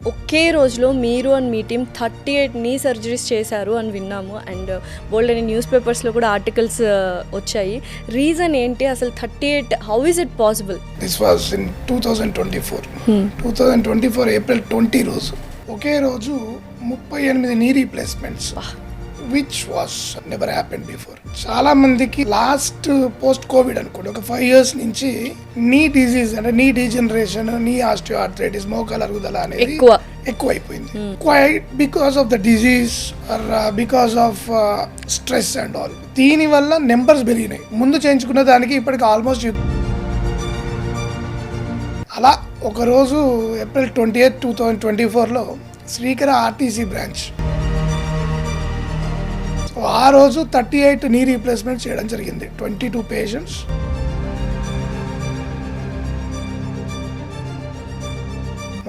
ఒకే రోజులో మీరు and me team 38 నీ సర్జరీస్ చేశారు అని విన్నాము. అండ్ బోల్డ్ అని న్యూస్ పేపర్స్లో కూడా ఆర్టికల్స్ వచ్చాయి. రీజన్ ఏంటి అసలు 38? How is it possible? This was in 2024. 2024 April 20 రోజు ఒకే రోజు 38 నీ replacements, which was never happen before. చాలా మందికి లాస్ట్ పోస్ట్ కోవిడ్ అనుకోండి ఒక 5 years నుంచి నీ డిజీజ్ అంటే నీ డీజనరేషన్, నీ ఆస్టియోఆర్థరైటిస్, మోకాలు అరుగుదల అనేది ఎక్కువ అయిపోయింది. Because of the disease or because of stress and all. దీని వల్ల నెంబర్స్ పెరిగినాయి. ముందు చేయించుకున్న దానికి ఇప్పటికి ఆల్మోస్ట్ అలా ఒకరోజు ఏప్రిల్ 28, 2024లో శ్రీకర ఆర్టీసీ బ్రాంచ్ ఆ రోజు 38 నీ రీప్లేస్మెంట్ చేయడం జరిగింది. 22 పేషెంట్స్.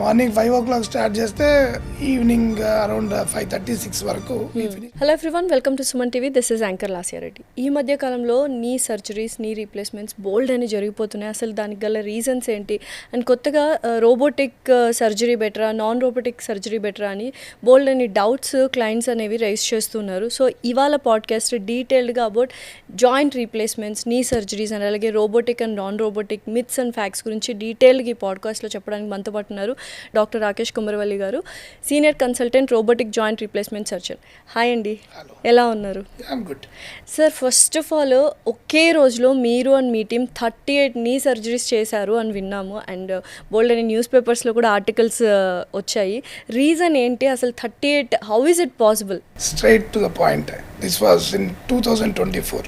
మార్నింగ్ 5 o'clock స్టార్ట్ చేస్తే ఈవినింగ్ అరౌండ్ 5:36 వరకు. Hello everyone, welcome to Suman TV. This is anchor Lasya Reddy. ఈ మధ్య కాలంలో నీ సర్జరీస్, నీ రీప్లేస్మెంట్స్ బోల్డ్ అని జరిగిపోతున్నాయి. అసలు దానికి గల రీజన్స్ ఏంటి? అండ్ కొత్తగా రోబోటిక్ సర్జరీ బెటరా, నాన్ రోబోటిక్ సర్జరీ బెటరా అని బోల్డ్ అని డౌట్స్ క్లయింట్స్ అనేవి రైజ్ చేస్తున్నారు. సో ఇవాళ పాడ్కాస్ట్ డీటెయిల్డ్గా అబౌట్ జాయింట్ రీప్లేస్మెంట్స్, నీ సర్జరీస్ అండ్ అలాగే robotic and non robotic myths and facts గురించి డీటెయిల్గా ఈ పాడ్కాస్ట్లో చెప్పడానికి మనతో పాటు ఉన్నారు డాక్టర్ రాకేష్ కుమరవల్లి గారు, senior consultant robotic joint replacement surgeon. Hi అండి, ఎలా ఉన్నారు? సార్, ఫస్ట్ ఆఫ్ ఆల్ ఒకే రోజులో మీరు అండ్ మీ టీమ్ 38 నీ సర్జరీస్ చేశారు అని విన్నాము. అండ్ బోల్డ్ అని న్యూస్ పేపర్స్లో కూడా ఆర్టికల్స్ వచ్చాయి. రీజన్ ఏంటి అసలు 38? How is it possible? Straight to the point. This was in 2024.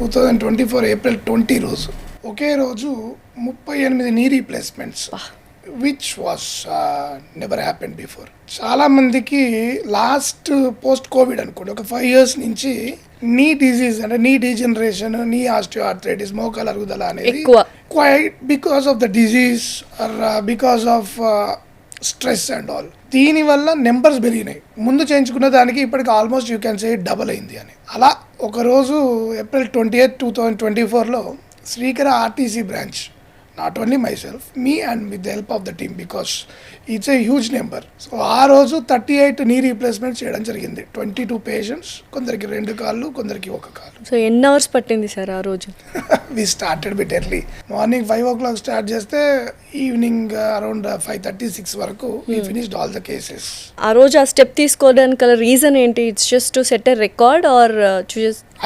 2024 April 20 రోజు ఒకే రోజు 38 నీ replacements, which was never happen before. చాలా మందికి లాస్ట్ పోస్ట్ కోవిడ్ అనుకోండి ఒక 5 years నుంచి నీ డిజీజ్ అంటే నీ డీజనరేషన్, నీ ఆస్టియోఆర్థరైటిస్, మోకాలు అరుగుదల అనేది because of the disease or because of stress and all. దీని వల్ల నెంబర్స్ పెరిగినాయి. ముందు చేయించుకున్న దానికి ఇప్పటికి almost you can say double అయింది అని. అలా ఒకరోజు ఏప్రిల్ 28, 2024లో Srikara RTC branch, not only myself, me and with the help of the team, because it's a huge number. So ఆ రోజు 38 నీ రీప్లేస్మెంట్ చేయడం జరిగింది. 22 పేషెంట్స్, కొందరికి 2 కాళ్ళు, కొందరికి 1 కాలు. సో ఎన్ని అవర్స్ పట్టింది సార్ ఆ రోజు? We started bit early. Morning 5 o'clock start చేస్తే ఈవినింగ్ అరౌండ్ 5:36 వరకు we finished all the cases. ఆ రోజు ఆ స్టెప్ తీసుకోవడానికి గల రీజన్ ఏంటి? It's just to set a record or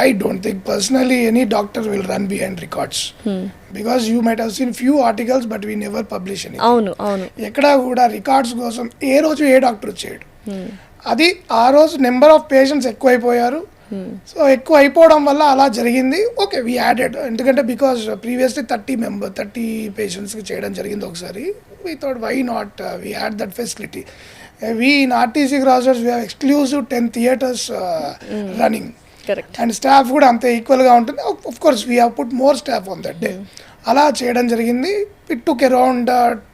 I don't think personally any doctor will run behind records. Because you might have seen few articles but we never publish anything. అవును. ఎక్కడ కూడా records కోసం ఏ రోజు ఏ doctor వచ్చాడు. అది ఆ రోజు number of patients ఎక్కువైపోయారు. సో ఎక్కువ అయిపోవడం వల్ల అలా జరిగింది. Okay, we added. ఎందుకంటే బికాస్ ప్రీవియస్లీ 30 పేషెంట్స్కి చేయడం జరిగింది ఒకసారి. We thought why not we had that facility. We in RTC crossers we have exclusive 10 theatres running. And staff కూడా అంతే ఈక్వల్గా ఉంటుంది. Of course we have put more staff on that day. అలా చేయడం జరిగింది. It took around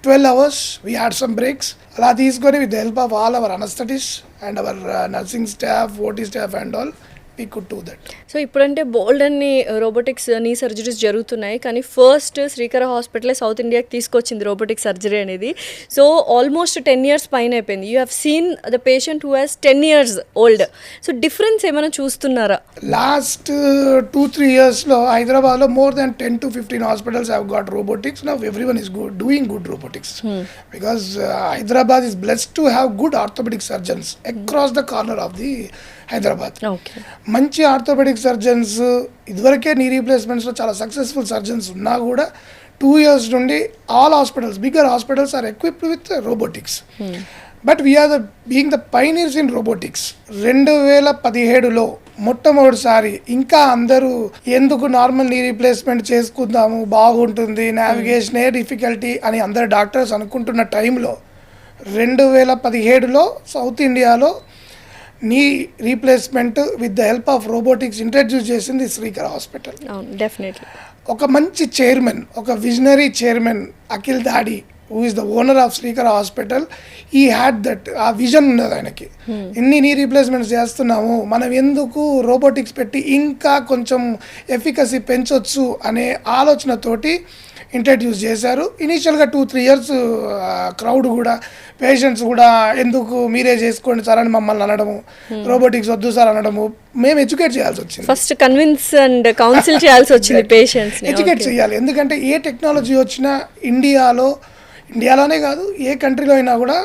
12 hours. We had some breaks. అలా తీసుకొని with the help of all our anaesthetist and hour nursing staff, OT staff and all, we could do that. So ఇప్పుడంటే బోల్డ్ అన్ని robotics నీ surgeries జరుగుతున్నాయి, కానీ ఫస్ట్ శ్రీకర హాస్పిటలే south ఇండియాకి తీసుకొచ్చింది robotic surgery అనేది. సో ఆల్మోస్ట్ 10 years పైన అయిపోయింది. You have seen the patient who has 10 years old. So difference ఏమైనా చూస్తున్నారా? లాస్ట్ 2-3 yearsలో హైదరాబాద్లో more than 10 to 15 hospitals have got robotics. Now everyone is doing good robotics. Because Hyderabad is blessed to have good orthopedic surgeons across the corner of the Hyderabad. మంచి orthopaedic surgeons, ఇదివరకే నీ రీప్లేస్మెంట్స్లో చాలా successful surgeons ఉన్నా కూడా 2 years నుండి all hospitals, bigger hospitals are equipped with robotics. But we are being the pioneers in robotics. 2017లో మొట్టమొదటిసారి ఇంకా అందరూ ఎందుకు నార్మల్ నీ రీప్లేస్మెంట్ చేసుకుందాము, బాగుంటుంది, నావిగేషనే డిఫికల్టీ అని అందరు డాక్టర్స్ అనుకుంటున్న టైంలో 2017లో సౌత్ ఇండియాలో knee replacement with the help of robotics introduce చేసింది శ్రీకర హాస్పిటల్. డెఫినెట్లీ ఒక మంచి చైర్మన్, ఒక విజనరీ చైర్మన్ అఖిల్ దాడి, who is the owner of Srikara hospital. ఈ హ్యాడ్ దట్, ఆ విజన్ ఉన్నది ఆయనకి. ఎన్ని నీ రీప్లేస్మెంట్స్ చేస్తున్నాము, మనం ఎందుకు రోబోటిక్స్ పెట్టి ఇంకా కొంచెం ఎఫికసీ పెంచొచ్చు అనే ఆలోచనతోటి ఇంట్రడ్యూస్ చేశారు. ఇనీషియల్గా 2-3 ఇయర్స్ క్రౌడ్ కూడా, పేషెంట్స్ కూడా ఎందుకు మీరే చేసుకోండి సార్ అని మమ్మల్ని అనడము, రోబోటిక్స్ వద్దు సార్ అనడము, మేము ఎడ్యుకేట్ చేయాల్సి వచ్చింది. ఫస్ట్ కన్విన్స్ అండ్ కౌన్సిల్ చేయాల్సి వచ్చింది పేషెంట్స్. ఎడ్యుకేట్ చేయాలి. ఎందుకంటే ఏ టెక్నాలజీ వచ్చినా ఇండియాలోనే కాదు, ఏ కంట్రీలో అయినా కూడా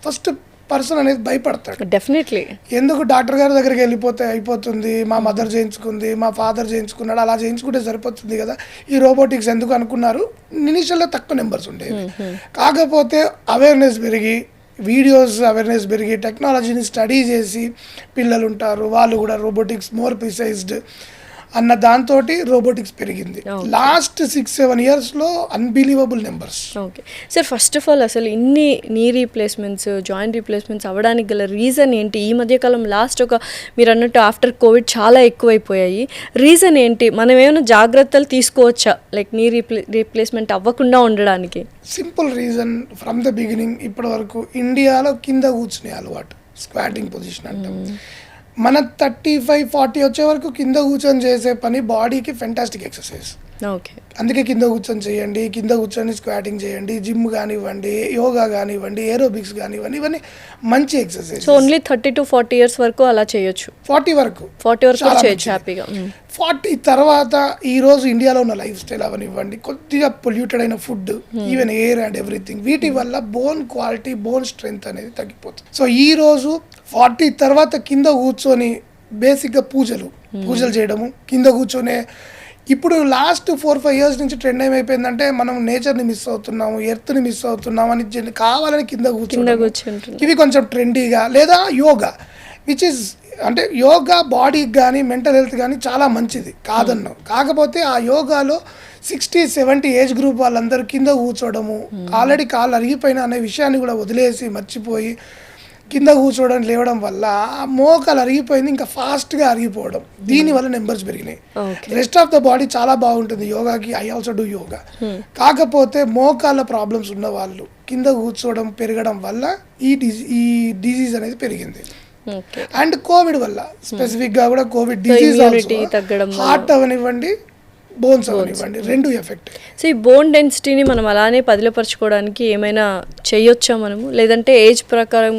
ఫస్ట్ పర్సన్ అనేది భయపడతాడు. డెఫినెట్లీ. ఎందుకు డాక్టర్ గారి దగ్గరికి వెళ్ళిపోతే అయిపోతుంది, మా మదర్ చేయించుకుంది, మా ఫాదర్ చేయించుకున్నాడు, అలా చేయించుకుంటే సరిపోతుంది కదా, ఈ రోబోటిక్స్ ఎందుకు అనుకున్నారు. ఇనిషియల్గా తక్కువ నెంబర్స్ ఉండేవి. కాకపోతే అవేర్నెస్ పెరిగి, అవేర్నెస్ పెరిగి, టెక్నాలజీని స్టడీ చేసి పిల్లలు ఉంటారు, వాళ్ళు కూడా రోబోటిక్స్ మోర్ ప్రిసైజ్డ్ అన్న దాంతో రోబోటిక్స్ పెరిగింది. లాస్ట్ 6-7 ఇయర్స్లో unbelievable numbers. Okay sir, first of all అసలు ఇన్ని నీ రీప్లేస్మెంట్స్, జాయింట్ రీప్లేస్మెంట్స్ అవ్వడానికి గల రీజన్ ఏంటి? ఈ మధ్యకాలం లాస్ట్ మీరు అన్నట్టు ఆఫ్టర్ కోవిడ్ చాలా ఎక్కువైపోయాయి. రీజన్ ఏంటి? మనం ఏమైనా జాగ్రత్తలు తీసుకోవచ్చా లైక్ నీ రీప్లేస్మెంట్ అవ్వకుండా ఉండడానికి? Simple reason, from the beginning ఇప్పటి వరకు ఇండియాలో కింద కూర్చునే అలవాటు, స్క్వాటింగ్ పొజిషన్ అంటాం. మన 35-40 వచ్చే వరకు కింద కూర్చొని చేసే పని బాడీకి ఫెంటాస్టిక్ ఎక్సర్సైజ్. ఓకే, అందుకే కింద కూర్చొని చేయండి, కింద కూర్చొని స్క్వాటింగ్ చేయండి, జిమ్ కానివ్వండి, యోగా కానివ్వండి, ఏరోబిక్స్ కానివ్వండి, ఇవన్నీ మంచి exercise. So only 30 to 40 years వరకు అలా చేయొచ్చు. 40 వరకు చేయొచ్చు హ్యాపీగా. 40 తర్వాత ఈరోజు ఇండియాలో ఉన్న లైఫ్ స్టైల్ అవనివ్వండి, కొద్దిగా పొల్యూటెడ్ అయిన food, even air and everything, వీటి వల్ల బోన్ క్వాలిటీ, బోన్ స్ట్రెంగ్త్ అనేది తగ్గిపోతుంది. సో ఈ రోజు 40 తర్వాత కింద కూర్చొని బేసిక్గా పూజలు చేయడము, కింద కూర్చొనే ఇప్పుడు లాస్ట్ 4-5 years నుంచి ట్రెండ్ ఏమైపోయిందంటే మనం నేచర్ని మిస్ అవుతున్నాము, ఎర్త్ని మిస్ అవుతున్నాము అని కావాలని కింద కూర్చుంటాం. ఇవి కొంచెం ట్రెండీగా, లేదా యోగా విచ్ ఇస్ అంటే యోగా బాడీకి కానీ మెంటల్ హెల్త్ కానీ చాలా మంచిది కాదన్నాం. కాకపోతే ఆ యోగాలో 60-70 ఏజ్ గ్రూప్ వాళ్ళందరూ కింద కూర్చోవడము, ఆల్రెడీ కాళ్ళు అరిగిపోయినా అనే విషయాన్ని కూడా వదిలేసి మర్చిపోయి కింద కూర్చోవడం లేవడం వల్ల మోకాలు అరిగిపోయింది, ఇంకా ఫాస్ట్గా అరిగిపోవడం, దీనివల్ల నెంబర్స్ పెరిగినాయి. రెస్ట్ ఆఫ్ ద బాడీ చాలా బాగుంటుంది యోగాకి, ఐ ఆల్సో డూ యోగా. కాకపోతే మోకాళ్ళ ప్రాబ్లమ్స్ ఉన్న వాళ్ళు కింద కూర్చోవడం పెరగడం వల్ల ఈ డిజీజ్ అనేది పెరిగింది. అండ్ కోవిడ్ వల్ల స్పెసిఫిక్గా కూడా కోవిడ్ డిజీజ్ తగ్గడం, హార్ట్ అవనివ్వండి, బోన్స్ అవనివ్వండి, రెండు ఎఫెక్ట్. సో ఈ బోన్ డెన్సిటీని మనం అలానే పదిలపరచుకోవడానికి ఏమైనా చేయొచ్చా మనము, లేదంటే ఏజ్ ప్రకారం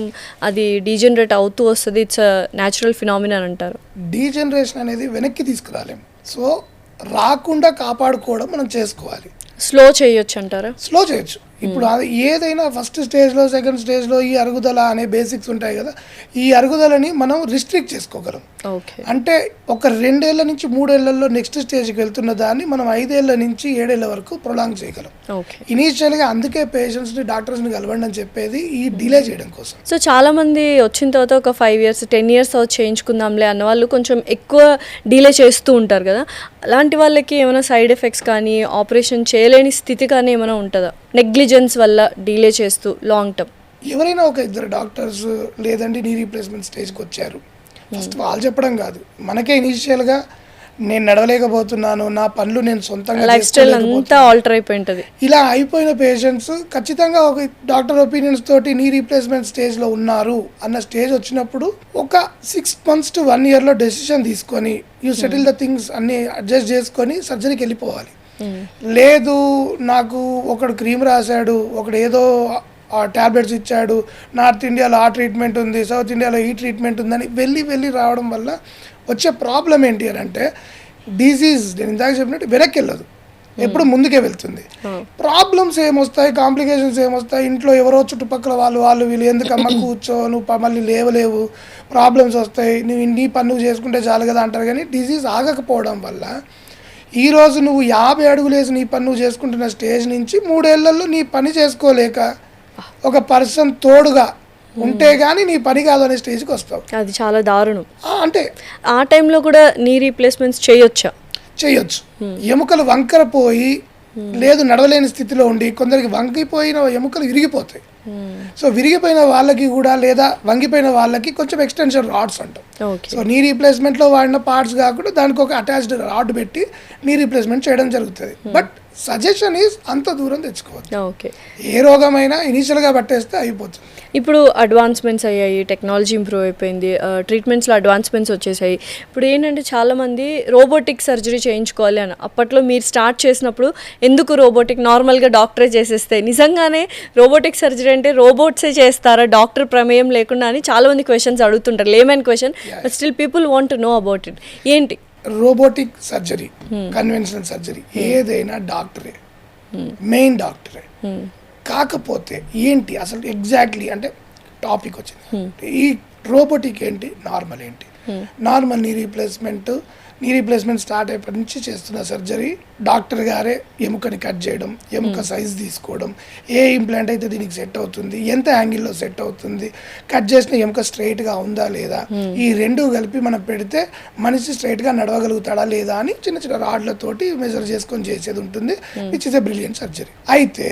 అది డీజనరేట్ అవుతూ వస్తుంది, ఇట్స్ న్యాచురల్ ఫినామినన్ అంటారు? డీజనరేషన్ అనేది వెనక్కి తీసుకురాలేము. సో రాకుండా కాపాడుకోవడం మనం చేసుకోవాలి. స్లో చేయొచ్చు అంటారా? స్లో చేయొచ్చు. ఇప్పుడు అది ఏదైనా ఫస్ట్ స్టేజ్లో, సెకండ్ స్టేజ్లో ఈ అరుగుదల అనే బేసిక్స్ ఉంటాయి కదా, ఈ అరుగుదలని మనం రిస్ట్రిక్ట్ చేసుకోగలం. అంటే ఒక 2 ఏళ్ల నుంచి 3 ఏళ్లలో నెక్స్ట్ స్టేజ్కి వెళ్తున్న దాన్ని మనం 5 ఏళ్ల నుంచి 7 ఏళ్ల వరకు ప్రొలాంగ్ చేయగలం. ఇనీషియల్గా అందుకే పేషెంట్స్ని, డాక్టర్స్ని కలవండి అని చెప్పేది ఈ డిలే చేయడం కోసం. సో చాలా మంది వచ్చిన తర్వాత ఒక 5 years 10 years చేయించుకుందాంలే అన్న వాళ్ళు కొంచెం ఎక్కువ డిలే చేస్తూ ఉంటారు కదా, అలాంటి వాళ్ళకి ఏమైనా సైడ్ ఎఫెక్ట్స్ కానీ, ఆపరేషన్ చేయలేని స్థితి కానీ ఏమైనా ఉంటుందా నెగ్లిజెన్స్ వల్ల డిలే చేస్తూ లాంగ్ టర్మ్? ఎవరైనా ఒక 2 డాక్టర్స్ లేదంటే నీ రీప్లేస్మెంట్ స్టేజ్కి వచ్చారు, ఫస్ట్ వాళ్ళు చెప్పడం కాదు, మనకే ఇనీషియల్గా నేను నడవలేకపోతున్నాను, నా పనులు నేను సొంతంగా, లైఫ్ స్టైల్ అంతా ఆల్టర్ అయిపోయింటుంది, ఇలా అయిపోయిన పేషెంట్స్ ఖచ్చితంగా ఒక డాక్టర్ ఒపీనియన్స్ తోటి నీ రీప్లేస్మెంట్ స్టేజ్లో ఉన్నారు అన్న స్టేజ్ వచ్చినప్పుడు ఒక 6 months to 1 yearలో డెసిషన్ తీసుకొని యూ సెటిల్ ద థింగ్స్ అన్ని అడ్జస్ట్ చేసుకొని సర్జరీకి వెళ్ళిపోవాలి. లేదు నాకు ఒకడు క్రీమ్ రాశాడు, ఒకడు ఏదో ట్యాబ్లెట్స్ ఇచ్చాడు, నార్త్ ఇండియాలో ఆ ట్రీట్మెంట్ ఉంది, సౌత్ ఇండియాలో ఈ ట్రీట్మెంట్ ఉందని వెళ్ళి రావడం వల్ల వచ్చే ప్రాబ్లం ఏంటి అని అంటే డిసీజ్ నేను ఇందాక చెప్పినట్టు వెనక్కి వెళ్ళదు, ఎప్పుడు ముందుకే వెళ్తుంది. ప్రాబ్లమ్స్ ఏమొస్తాయి, కాంప్లికేషన్స్ ఏమొస్తాయి, ఇంట్లో ఎవరో చుట్టుపక్కల వాళ్ళు వీళ్ళు ఎందుకమ్మ కూర్చో, నువ్వు మళ్ళీ లేవలేవు, ప్రాబ్లమ్స్ వస్తాయి, నువ్వు నీ పన్ను చేసుకుంటే చాలు కదా అంటారు. కానీ డిసీజ్ ఆగకపోవడం వల్ల ఈరోజు నువ్వు 50 అడుగులు వేసి నీ పని నువ్వు చేసుకుంటున్న స్టేజ్ నుంచి 3 ఏళ్లలో నీ పని చేసుకోలేక ఒక పర్సన్ తోడుగా ఉంటే గానీ నీ పని కాదు అనే స్టేజ్కి వస్తావు. అది చాలా దారుణం. అంటే ఆ టైంలో కూడా నీ రీప్లేస్మెంట్స్ చేయొచ్చు. ఎముకలు వంకర పోయి లేదు నడవలేని స్థితిలో ఉండి కొందరికి వంగిపోయిన ఎముకలు విరిగిపోతాయి. సో విరిగిపోయిన వాళ్ళకి కూడా లేదా వంగిపోయిన వాళ్ళకి కొంచెం ఎక్స్టెన్షన్ రాడ్స్ అంటాం. సో నీ రీప్లేస్మెంట్లో వాడిన పార్ట్స్ కాకుండా దానికి ఒక అటాచ్డ్ రాడ్ పెట్టి నీ రీప్లేస్మెంట్ చేయడం జరుగుతుంది. బట్ సజెషన్ ఈజ్ అంత దూరం తెచ్చుకోవచ్చు. ఏ రోగమైనా ఇనీషియల్గా పట్టేస్తే అయిపోతుంది. ఇప్పుడు అడ్వాన్స్మెంట్స్ అయ్యాయి, టెక్నాలజీ ఇంప్రూవ్ అయిపోయింది, ట్రీట్మెంట్స్లో అడ్వాన్స్మెంట్స్ వచ్చేసాయి. ఇప్పుడు ఏంటంటే చాలామంది రోబోటిక్ సర్జరీ చేయించుకోవాలి అని అప్పట్లో మీరు స్టార్ట్ చేసినప్పుడు ఎందుకు రోబోటిక్, నార్మల్గా డాక్టరే చేసేస్తే నిజంగానే రోబోటిక్ సర్జరీ అంటే రోబోట్సే చేస్తారా డాక్టర్ ప్రమేయం లేకుండా అని చాలామంది క్వశ్చన్స్ అడుగుతుంటారు, layman question, but still people want to know about it. ఏంటి రోబోటిక్ సర్జరీ, కన్వెన్షనల్ సర్జరీ ఏదైనా డాక్టరే, మెయిన్ డాక్టరే. కాకపోతే ఏంటి అసలు ఎగ్జాక్ట్లీ అంటే టాపిక్ వచ్చింది, ఈ రోబోటిక్ ఏంటి, నార్మల్ ఏంటి. నార్మల్ నీ రీప్లేస్మెంట్ స్టార్ట్ అయినప్పటి నుంచి చేస్తున్న సర్జరీ డాక్టర్ గారే ఎముకని కట్ చేయడం, ఎముక సైజ్ తీసుకోవడం, ఏ ఇంప్లాంట్ అయితే దీనికి సెట్ అవుతుంది, ఎంత యాంగిల్లో సెట్ అవుతుంది, కట్ చేసిన ఎముక స్ట్రైట్గా ఉందా లేదా, ఈ రెండు కలిపి మనం పెడితే మనిషి స్ట్రైట్గా నడవగలుగుతాడా లేదా అని చిన్న చిన్న రాడ్లతోటి మెజర్ చేసుకొని చేసేది ఉంటుంది, which is a brilliant surgery. అయితే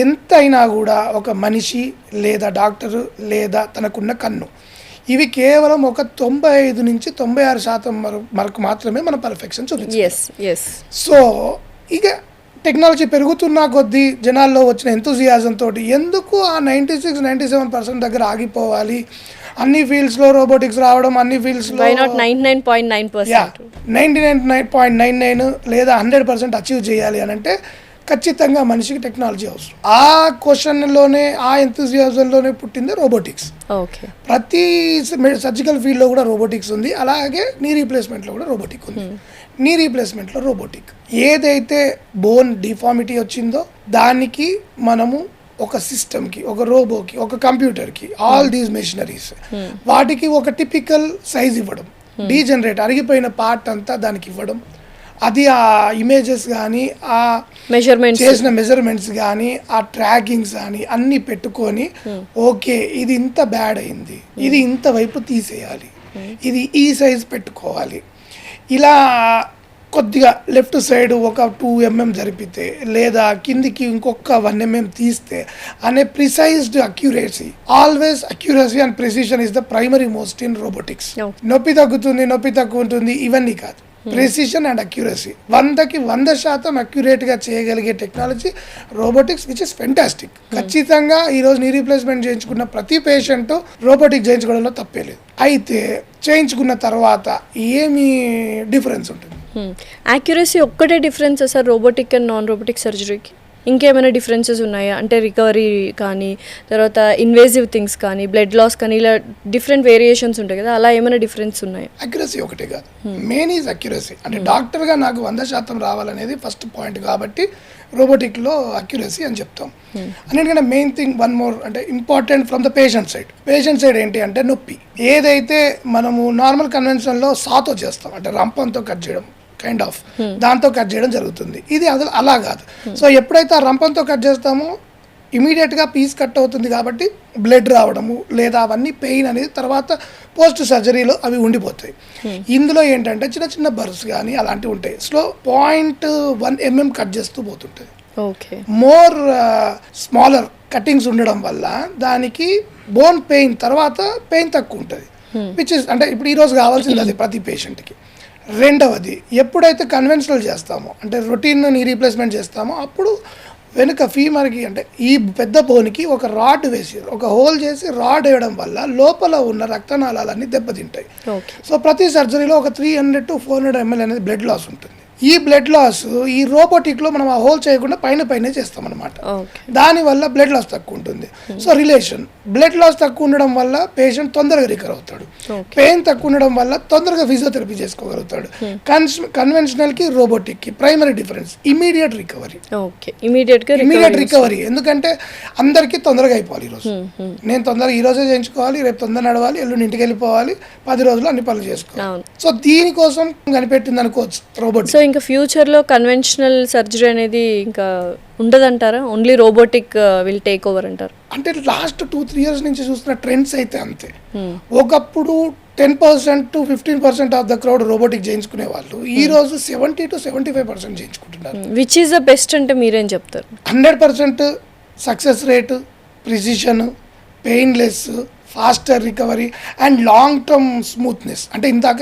ఎంతైనా కూడా ఒక మనిషి లేదా డాక్టరు లేదా తనకున్న కన్ను, ఇవి కేవలం ఒక 95 నుంచి 96% వరకు మాత్రమే మన పర్ఫెక్షన్ చూపించాలి. సో ఇక టెక్నాలజీ పెరుగుతున్న కొద్దీ జనాల్లో వచ్చిన ఎంతూజియాజం తోటి ఎందుకు ఆ 96-97% దగ్గర ఆగిపోవాలి, అన్ని ఫీల్డ్స్లో రోబోటిక్స్ రావడం, అన్ని ఫీల్డ్స్లో 99.99 లేదా 100% అచీవ్ చేయాలి అని అంటే ఖచ్చితంగా మనిషికి టెక్నాలజీ అవసరం. ఆ క్వశ్చన్లోనే, ఆ ఎంతూజియాజంలోనే పుట్టింది రోబోటిక్స్. ప్రతి సర్జికల్ ఫీల్డ్లో కూడా రోబోటిక్స్ ఉంది, అలాగే నీ రీప్లేస్మెంట్లో కూడా రోబోటిక్ ఉంది. నీ రీప్లేస్మెంట్లో రోబోటిక్ ఏదైతే బోన్ డిఫార్మిటీ వచ్చిందో దానికి మనము ఒక సిస్టమ్కి, ఒక రోబోకి, ఒక కంప్యూటర్కి, ఆల్ దీస్ మెషినరీస్ వాటికి ఒక టిపికల్ సైజ్ ఇవ్వడం, డీజనరేట్ అరిగిపోయిన పార్ట్ అంతా దానికి ఇవ్వడం, అది ఆ ఇమేజెస్ కానీ, ఆ చేసిన మెజర్మెంట్స్ కానీ, ఆ ట్రాకింగ్స్ కానీ అన్నీ పెట్టుకొని ఓకే ఇది ఇంత బ్యాడ్ అయింది, ఇది ఇంత వైపు తీసేయాలి, ఇది ఈ సైజ్ పెట్టుకోవాలి, ఇలా కొద్దిగా లెఫ్ట్ సైడ్ ఒక 2 mm జరిపితే లేదా కిందికి ఇంకొక 1 mm తీస్తే అనే precised accuracy. Always accuracy and precision is the primary most in robotics. నొప్పి తగ్గుతుంది, నొప్పి తక్కువ ఉంటుంది ఇవన్నీ కాదు, ప్రెసిషన్ అండ్ అక్యురసీ. 100కి 100% అక్యురేట్గా చేయగలిగే technology robotics, which is fantastic. ఖచ్చితంగా ఈరోజు నీ రీప్లేస్మెంట్ చేయించుకున్న ప్రతి పేషెంట్ రోబోటిక్ చేయించుకోవడంలో తప్పే లేదు. అయితే చేయించుకున్న తర్వాత ఏమి డిఫరెన్స్ ఉంటుంది? యాక్యురసీ ఒక్కటే difference sir robotic and non robotic సర్జరీకి? ఇంకేమైనా డిఫరెన్సెస్ ఉన్నాయా? అంటే రికవరీ కానీ, తర్వాత ఇన్వేజివ్ థింగ్స్ కానీ, బ్లడ్ లాస్ కానీ, ఇలా డిఫరెంట్ వేరియేషన్స్ ఉంటాయి కదా, అలా ఏమైనా డిఫరెన్స్ ఉన్నాయా? అక్యురసీ ఒకటే కాదు, మెయిన్ ఈజ్ అక్యురసీ. అంటే డాక్టర్గా నాకు 100% రావాలనేది ఫస్ట్ పాయింట్ కాబట్టి రోబోటిక్లో అక్యురసీ అని చెప్తాం. అన్నిటికంటే మెయిన్ థింగ్ వన్ మోర్ అంటే important from the patient side ఏంటి అంటే నొప్పి. ఏదైతే మనము నార్మల్ కన్వెన్షన్లో సాతో చేస్తాం, అంటే రంపంతో కట్ చేయడం కైండ్ ఆఫ్, దాంతో కట్ చేయడం జరుగుతుంది. ఇది అసలు అలా కాదు. సో ఎప్పుడైతే ఆ రంపంతో కట్ చేస్తామో ఇమీడియట్గా పీస్ కట్ అవుతుంది కాబట్టి బ్లడ్ రావడము లేదా అవన్నీ పెయిన్ అనేది తర్వాత పోస్ట్ సర్జరీలో అవి ఉండిపోతాయి. ఇందులో ఏంటంటే చిన్న చిన్న బర్స్ కానీ అలాంటివి ఉంటాయి. 0.1 mm కట్ చేస్తూ పోతుంటుంది. మోర్ స్మాలర్ కటింగ్స్ ఉండడం వల్ల దానికి బోన్ పెయిన్ తర్వాత పెయిన్ తక్కువ ఉంటుంది, విచ్ ఇస్ అంటే ఇప్పుడు ఈరోజు కావాల్సింది అది ప్రతి పేషెంట్కి. రెండవది, ఎప్పుడైతే కన్వెన్షనల్ చేస్తామో అంటే రొటీన్ నీ రీప్లేస్మెంట్ చేస్తామో అప్పుడు వెనుక ఫీమర్కి అంటే ఈ పెద్ద బోన్కి ఒక రాడ్ వేసి, ఒక హోల్ చేసి రాడ్ వేయడం వల్ల లోపల ఉన్న రక్తనాళాలన్నీ దెబ్బతింటాయి. సో ప్రతి సర్జరీలో ఒక 300 to 400 ml అనేది బ్లడ్ లాస్ ఉంటుంది. ఈ బ్లడ్ లాస్ ఈ రోబోటిక్లో మనం ఆ హోల్ చేయకుండా పైన చేస్తాం అనమాట. దానివల్ల బ్లడ్ లాస్ తక్కువ ఉంటుంది. సో రిలేషన్ బ్లడ్ లాస్ తక్కువ ఉండడం వల్ల పేషెంట్ తొందరగా రికవర్ అవుతాడు, పెయిన్ తక్కువ ఉండడం వల్ల తొందరగా ఫిజియోథెరపీ చేసుకోగలుగుతాడు. కన్వెన్షనల్కి రోబోటిక్కి ప్రైమరీ డిఫరెన్స్ ఇమీడియట్ రికవరీ. ఎందుకంటే అందరికీ తొందరగా అయిపోవాలి. ఈరోజు నేను ఈరోజే చేయించుకోవాలి, రేపు తొందర నడవాలి, ఎల్లుండి ఇంటికి వెళ్ళిపోవాలి, 10 రోజులు అన్ని పనులు చేసుకోవాలి. సో దీనికోసం కనిపెట్టింది అనుకోవచ్చు రోబోటిక్. సో ఇంకా ఫ్యూచర్లో కన్వెన్షనల్ సర్జరీ అనేది ఇంకా ఉండదంటారా? Only robotic will take over అంటారు? అంటే లాస్ట్ 2-3 years నుంచి చూస్తున్న ట్రెండ్స్ అయితే అంతే. ఒకప్పుడు 10% to 15% of the crowd robotic చేయించుకునే వాళ్ళు ఈ రోజు 70 to 75% చేయించుకుంటున్నారు. విచ్ ఈస్ ద బెస్ట్ అంటే మీరేం చెప్తారు? 100% success rate, precision, painless, faster recovery and long term smoothness. అంటే ఇందాక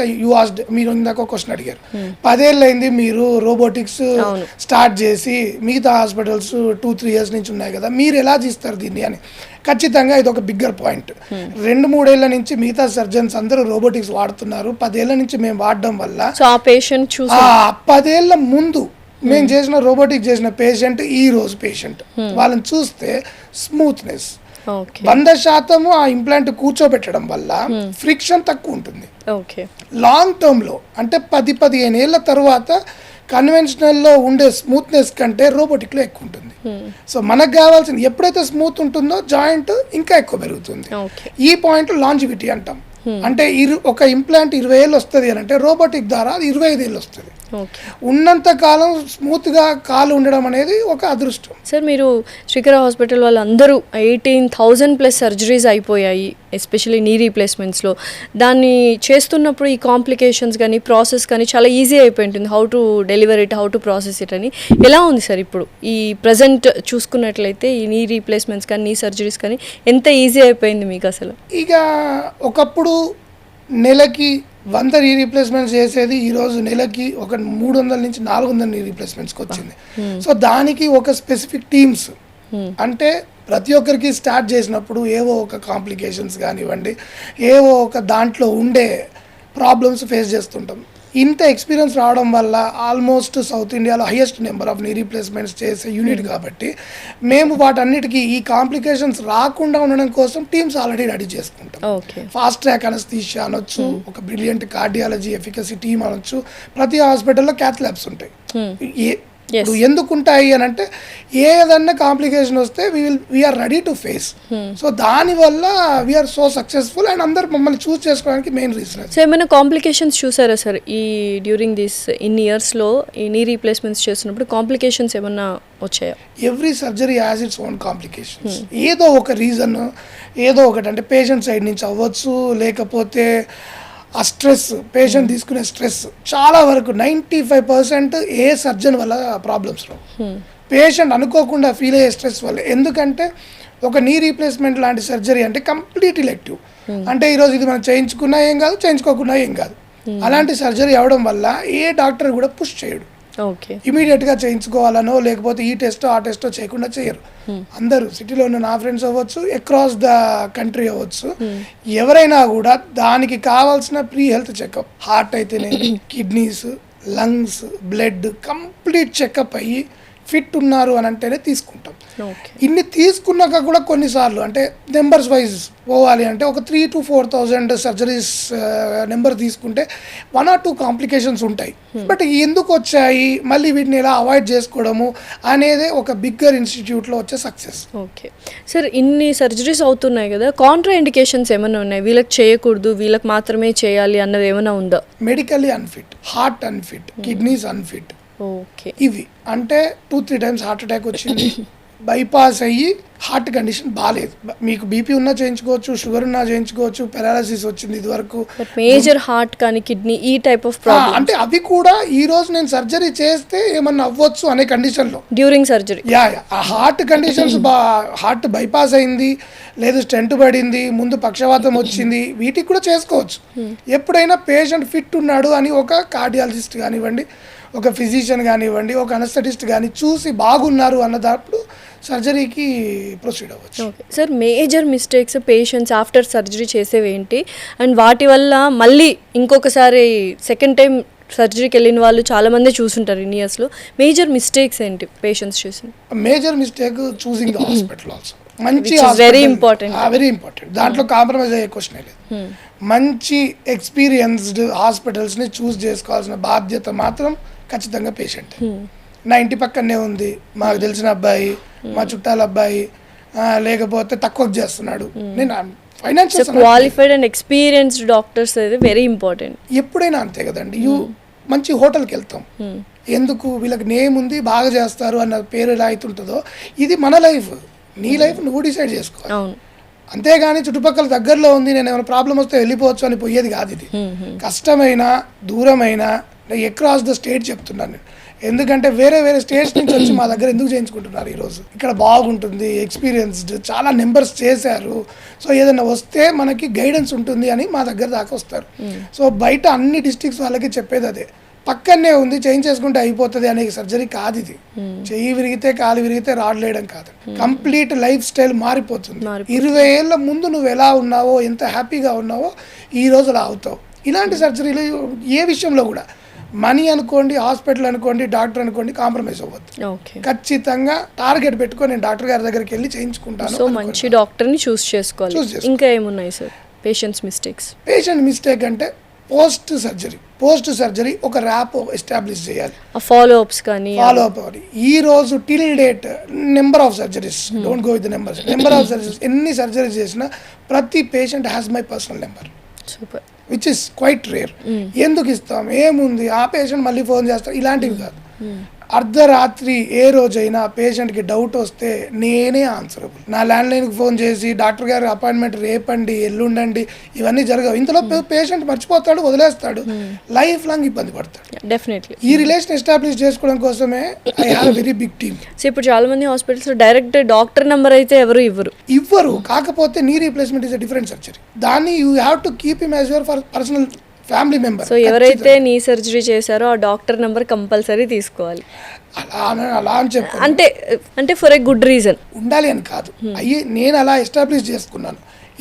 మీరు ఇందాక ఒక క్వశ్చన్ అడిగారు, 10 ఏళ్ళు అయింది మీరు రోబోటిక్స్ స్టార్ట్ చేసి, మిగతా హాస్పిటల్స్ 2-3 years నుంచి ఉన్నాయి కదా, మీరు ఎలా చేస్తారు దీన్ని అని. ఖచ్చితంగా ఇది ఒక బిగ్గర్ పాయింట్. 2-3 ఏళ్ల నుంచి మిగతా సర్జన్స్ అందరూ రోబోటిక్స్ వాడుతున్నారు, 10 ఏళ్ల నుంచి మేము వాడడం వల్ల ఆ పేషెంట్ 10 ఏళ్ల ముందు మేము చేసిన రోబోటిక్ చేసిన పేషెంట్, ఈ రోజు పేషెంట్ వాళ్ళని చూస్తే స్మూత్నెస్ 100% ఆ ఇంప్లాంట్ కూర్చోబెట్టడం వల్ల ఫ్రిక్షన్ తక్కువ ఉంటుంది. లాంగ్ టర్మ్ లో అంటే 10-15 ఏళ్ల తర్వాత కన్వెన్షనల్లో ఉండే స్మూత్నెస్ కంటే రోబోటిక్లో ఎక్కువ ఉంటుంది. సో మనకు కావాల్సింది ఎప్పుడైతే స్మూత్ ఉంటుందో జాయింట్ ఇంకా ఎక్కువ పెరుగుతుంది. ఈ పాయింట్ లాంజివిటీ అంటాం. అంటే ఒక ఇంప్లాంట్ 20 ఏళ్ళు వస్తుంది అని అంటే రోబోటిక్ ద్వారా అది 25 ఏళ్ళు వస్తుంది. ఉన్నంత కాలం స్మూత్గా కాలు ఉండడం అనేది ఒక అదృష్టం. సార్, మీరు శ్రీకర హాస్పిటల్ వాళ్ళందరూ 18,000+ సర్జరీస్ అయిపోయాయి, ఎస్పెషల్లీ నీ రీప్లేస్మెంట్స్లో. దాన్ని చేస్తున్నప్పుడు ఈ కాంప్లికేషన్స్ కానీ ప్రాసెస్ కానీ చాలా ఈజీ అయిపోయింటుంది, how to deliver it, how to process it అని. ఎలా ఉంది సార్ ఇప్పుడు ఈ ప్రజెంట్ చూసుకున్నట్లయితే ఈ నీ రీప్లేస్మెంట్స్ కానీ నీ సర్జరీస్ కానీ ఎంత ఈజీ అయిపోయింది మీకు అసలు? ఇక ఒకప్పుడు నెలకి 100 నీ రీప్లేస్మెంట్స్ చేసేది ఈరోజు నెలకి ఒక 300 నుంచి 400 నీ రీప్లేస్మెంట్స్కి వచ్చింది. సో దానికి ఒక స్పెసిఫిక్ టీమ్స్, అంటే ప్రతి ఒక్కరికి స్టార్ట్ చేసినప్పుడు ఏవో ఒక కాంప్లికేషన్స్ కానివ్వండి, ఏవో ఒక దాంట్లో ఉండే ప్రాబ్లమ్స్ ఫేస్ చేస్తుంటాం. ఇంత ఎక్స్పీరియన్స్ రావడం వల్ల ఆల్మోస్ట్ సౌత్ ఇండియాలో హైయెస్ట్ నెంబర్ ఆఫ్ నీ రీప్లేస్మెంట్స్ చేసే యూనిట్ కాబట్టి మేము వాటన్నిటికీ ఈ కాంప్లికేషన్స్ రాకుండా ఉండడం కోసం టీమ్స్ ఆల్రెడీ రెడీ చేసుకుంటాం. ఫాస్ట్ ట్రాక్ అనస్థీషియా అనొచ్చు, ఒక బ్రిలియంట్ కార్డియాలజీ ఎఫికసీ టీమ్ అనొచ్చు. ప్రతి హాస్పిటల్లో క్యాత్ ల్యాబ్స్ ఉంటాయి. ఎందుకు ఉంటాయి అని అంటే ఏదన్నా కాంప్లికేషన్ వస్తే we are ready to face. So దానివల్ల వీఆర్ సో సక్సెస్ఫుల్ అండ్ అందరు మమ్మల్ని చూస్ చేసుకోవడానికి మెయిన్ రీజన్. సో ఏమైనా కాంప్లికేషన్స్ చూసారా సార్ ఈ డ్యూరింగ్ దిస్ ఇయర్స్లో ఈ నీ రీప్లేస్మెంట్స్ చేస్తున్నప్పుడు కాంప్లికేషన్స్ ఏమన్నా వచ్చాయా? Every surgery has its own complications. ఏదో ఒక రీజన్, ఏదో ఒకటి, అంటే పేషెంట్ సైడ్ నుంచి అవ్వచ్చు, లేకపోతే ఆ స్ట్రెస్, పేషెంట్ తీసుకునే స్ట్రెస్. చాలా వరకు 95% ఏ సర్జన్ వల్ల ప్రాబ్లమ్స్ రావు, పేషెంట్ అనుకోకుండా ఫీల్ అయ్యే స్ట్రెస్ వల్ల. ఎందుకంటే ఒక నీ రీప్లేస్మెంట్ లాంటి సర్జరీ అంటే కంప్లీట్ ఎలెక్టివ్. అంటే ఈరోజు ఇది మనం చేయించుకున్నా ఏం కాదు, చేయించుకోకుండా ఏం కాదు. అలాంటి సర్జరీ అవడం వల్ల ఏ డాక్టర్ కూడా పుష్ చేయడు, ఇమీడియట్గా చేయించుకోవాలనో లేకపోతే ఈ టెస్టో ఆ టెస్టో చేయకుండా చేయరు. అందరూ సిటీలో ఉన్న నా ఫ్రెండ్స్ అవ్వచ్చు, అక్రాస్ ద కంట్రీ అవ్వచ్చు, ఎవరైనా కూడా దానికి కావాల్సిన ప్రీ హెల్త్ చెకప్, హార్ట్ అయితేనేమి, kidneys, lungs, blood complete checkup అయ్యి ఫిట్ ఉన్నారు అని అంటేనే తీసుకుంటాం. ఇన్ని తీసుకున్నాక కూడా కొన్నిసార్లు అంటే నెంబర్స్ వైజ్ పోవాలి అంటే ఒక 3,000 to 4,000 సర్జరీస్ నెంబర్ తీసుకుంటే 1 or 2 కాంప్లికేషన్స్ ఉంటాయి. బట్ ఎందుకు వచ్చాయి, మళ్ళీ వీటిని ఎలా అవాయిడ్ చేసుకోవడము అనేది ఒక బిగ్గర్ ఇన్స్టిట్యూట్లో వచ్చే సక్సెస్. ఓకే సార్, ఇన్ని సర్జరీస్ అవుతున్నాయి కదా, కాంట్రా ఇండికేషన్స్ ఏమైనా ఉన్నాయి, వీళ్ళకి చేయకూడదు వీళ్ళకి మాత్రమే చేయాలి అన్నది ఏమైనా ఉందా? Medically unfit, heart unfit, kidneys unfit. Okay, ఇవి అంటే 2-3 times హార్ట్ అటాక్ వచ్చింది, బైపాస్ అయ్యి హార్ట్ కండిషన్ బాగాలేదు, మీకు బీపీ ఉన్నా చేయించుకోవచ్చు, షుగర్ ఉన్నా చేయించుకోవచ్చు, పెరాలసిస్ వచ్చింది ఇది వరకు, మేజర్ హార్ట్ కానీ కిడ్నీ ఈ టైప్ ఆఫ్ ప్రాబ్లమ్, అంటే అవి కూడా ఈ రోజు నేను సర్జరీ చేస్తే ఏమన్నా అవ్వచ్చు అనే కండిషన్లో డ్యూరింగ్ సర్జరీ ఆ హార్ట్ కండిషన్స్ హార్ట్ బైపాస్ అయింది, లేదు స్టెంట్ పడింది, ముందు పక్షవాతం వచ్చింది, వీటికి కూడా చేసుకోవచ్చు. ఎప్పుడైనా పేషెంట్ ఫిట్ ఉన్నాడు అని ఒక కార్డియాలజిస్ట్ కానివ్వండి, ఒక ఫిజిషియన్ కానివ్వండి, ఒక అనస్థెటిస్ట్ కానీ చూసి బాగున్నారు అన్నప్పుడు సర్జరీకి ప్రొసీడ్ అవ్వచ్చు. Sir, major mistakes patients after surgery చేసేవి ఏంటి, అండ్ వాటి వల్ల మళ్ళీ ఇంకొకసారి సెకండ్ టైం సర్జరీకి వెళ్ళిన వాళ్ళు చాలామంది చూసుంటారు ఇన్ ఇయర్స్లో, మేజర్ మిస్టేక్స్ ఏంటి పేషెంట్స్ చూసి? Major mistake choosing the hospital also. మంచి వెరీ ఇంపార్టెంట్, దాంట్లో కాంప్రమైజ్ అయ్యే క్వశ్చన్ లేదు. మంచి ఎక్స్పీరియన్స్డ్ హాస్పిటల్స్ని చూస్ చేసుకోవాల్సిన బాధ్యత మాత్రం ఖచ్చితంగా పేషెంట్. నా ఇంటి పక్కనే ఉంది, మాకు తెలిసిన అబ్బాయి, మా చుట్టాల అబ్బాయి, లేకపోతే తక్కువ చేస్తున్నాడు, నేను financial qualified and experienced doctors అయితే వెరీ ఇంపార్టెంట్. ఎప్పుడైనా అంతే కదండి. మంచి హోటల్కి వెళ్తాం, ఎందుకు వీళ్ళకి నేమ్ ఉంది బాగా చేస్తారు అన్న పేరు ఎలా అవుతుంటుందో, ఇది మన లైఫ్, నీ లైఫ్ నువ్వు డిసైడ్ చేసుకోవాలి. అంతేగాని చుట్టుపక్కల దగ్గరలో ఉంది, నేను ఏమైనా ప్రాబ్లం వస్తే వెళ్ళిపోవచ్చు అని పోయేది కాదు. ఇది కష్టమైన, దూరమైన, అక్రాస్ ద స్టేట్ చెప్తున్నాను నేను, ఎందుకంటే వేరే వేరే స్టేట్స్ నుంచి వచ్చి మా దగ్గర ఎందుకు చేయించుకుంటున్నారు ఈరోజు? ఇక్కడ బాగుంటుంది, ఎక్స్పీరియన్స్డ్, చాలా నెంబర్స్ చేశారు, సో ఏదైనా వస్తే మనకి గైడెన్స్ ఉంటుంది అని మా దగ్గర దాకా వస్తారు. సో బయట అన్ని డిస్ట్రిక్ట్స్ వాళ్ళకి చెప్పేది అదే, పక్కనే ఉంది చేయించేసుకుంటే అయిపోతుంది అనే సర్జరీ కాదు ఇది. చెయ్యి విరిగితే కాలు విరిగితే రాడలేయడం కాదు, కంప్లీట్ లైఫ్ స్టైల్ మారిపోతుంది. 20 ఏళ్ళ ముందు నువ్వు ఎలా ఉన్నావో, ఎంత హ్యాపీగా ఉన్నావో ఈ రోజు అలా అవుతావు. ఇలాంటి సర్జరీలు ఏ విషయంలో కూడా మనీ అనుకోండి, హాస్పిటల్ అనుకోండి, డాక్టర్ అనుకోండి, కాంప్రమైజ్ అవ్వద్దు. ఖచ్చితంగా టార్గెట్ పెట్టుకొని నేను డాక్టర్ గారి దగ్గరికి వెళ్ళి చేయించుకుంటాను. సో మంచి డాక్టర్ని చూస్ చేసుకోవాలి. ఇంకా ఏమున్నాయి sir patients mistakes? Patient mistake అంటే పోస్ట్ సర్జరీ ఒక ర్యాప్ ఎస్టాబ్లిష్ చేయాలి. ఫాలో అప్ అని ఈ రోజు till date number of surgeries, don't go with the numbers, number of surgeries, ఎన్ని సర్జరీస్ చేసినా ప్రతి patient has my personal number, super, which is quite rare. ఎందుకు ఇస్తాం, ఏముంది, ఆ పేషెంట్ మళ్ళీ ఫోన్ చేస్తాం, ఇలాంటివి కాదు. అర్ధరాత్రి ఏ రోజైనా పేషెంట్కి డౌట్ వస్తే నేనే ఆన్సరబుల్. నా ల్యాండ్లైన్కి ఫోన్ చేసి డాక్టర్ గారి అపాయింట్మెంట్ రేపండి, ఎల్లుండండి, ఇవన్నీ జరగవు. ఇంతలో పేషెంట్ మర్చిపోతాడు, వదిలేస్తాడు, లైఫ్ లాంగ్ ఇబ్బంది పడతాడు. డెఫినెట్లీ ఈ రిలేషన్ ఎస్టాబ్లిష్ చేసుకోవడం కోసమే I have very big team. So ఇప్పుడు చాలా మంది హాస్పిటల్స్ డైరెక్ట్ డాక్టర్ నెంబర్ అయితే ఎవరు ఇవ్వరు. కాకపోతే knee replacement is a different surgery. దాన్ని you have to keep him as your personal family member. So ఎవరైతే నీ సర్జరీ చేశారో ఆ డాక్టర్ నెంబర్ కంపల్సరీ తీసుకోవాలి. అలా అని చెప్పాను అంటే ఫర్ ఏ గుడ్ రీజన్ ఉండాలి అని కాదు. నేను అలా ఎస్టాబ్లిష్ చేసుకున్నాను.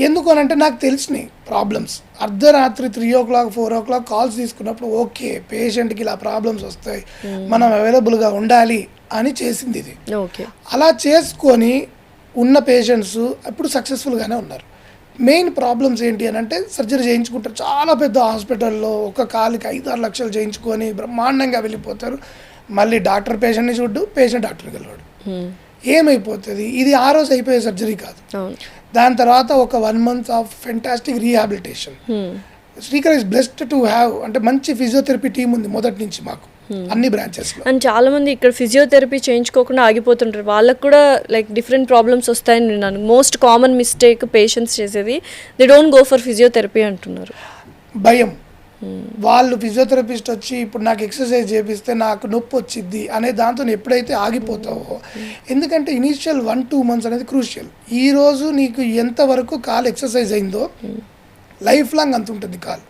ఎందుకు అని అంటే నాకు తెలిసినాయి ప్రాబ్లమ్స్. అర్ధరాత్రి 3 o'clock 4 o'clock కాల్స్ తీసుకున్నప్పుడు ఓకే పేషెంట్కి ఇలా ప్రాబ్లమ్స్ వస్తాయి, మనం అవైలబుల్గా ఉండాలి అని చేసింది ఇది. అలా చేసుకొని ఉన్న పేషెంట్స్ ఇప్పుడు సక్సెస్ఫుల్గానే ఉన్నారు. మెయిన్ ప్రాబ్లమ్స్ ఏంటి అని అంటే సర్జరీ చేయించుకుంటారు, చాలా పెద్ద హాస్పిటల్లో ఒక కాలుకి 5-6 లక్షలు చేయించుకొని బ్రహ్మాండంగా వెళ్ళిపోతారు. మళ్ళీ డాక్టర్ పేషెంట్ని చూడ్డు, పేషెంట్ డాక్టర్కి వెళ్ళాడు. ఏమైపోతుంది, ఇది ఆ రోజు అయిపోయే సర్జరీ కాదు. దాని తర్వాత ఒక 1 month of fantastic rehabilitation. Srikar is blessed to have అంటే మంచి ఫిజియోథెరపీ టీం ఉంది మొదటి నుంచి మాకు అన్ని బ్రాంచెస్ లో. అండ్ చాలా మంది ఇక్కడ ఫిజియోథెరపీ చేయించుకోకుండా ఆగిపోతుంటారు, వాళ్ళకు కూడా లైక్ డిఫరెంట్ ప్రాబ్లమ్స్ వస్తాయని విన్నాను. మోస్ట్ కామన్ మిస్టేక్ పేషెంట్స్ చేసేది they don't go for physiotherapy అంటున్నారు. భయం. వాళ్ళు ఫిజియోథెరపిస్ట్ వచ్చి ఇప్పుడు నాకు ఎక్సర్సైజ్ చేపిస్తే నాకు నొప్పి వచ్చింది అనే దాంతో ఎప్పుడైతే ఆగిపోతావో, ఎందుకంటే ఇనీషియల్ 1-2 months అనేది క్రూషియల్. ఈ రోజు నీకు ఎంతవరకు కాలు ఎక్సర్సైజ్ అయిందో లైఫ్ లాంగ్ అంత ఉంటుంది కాలు.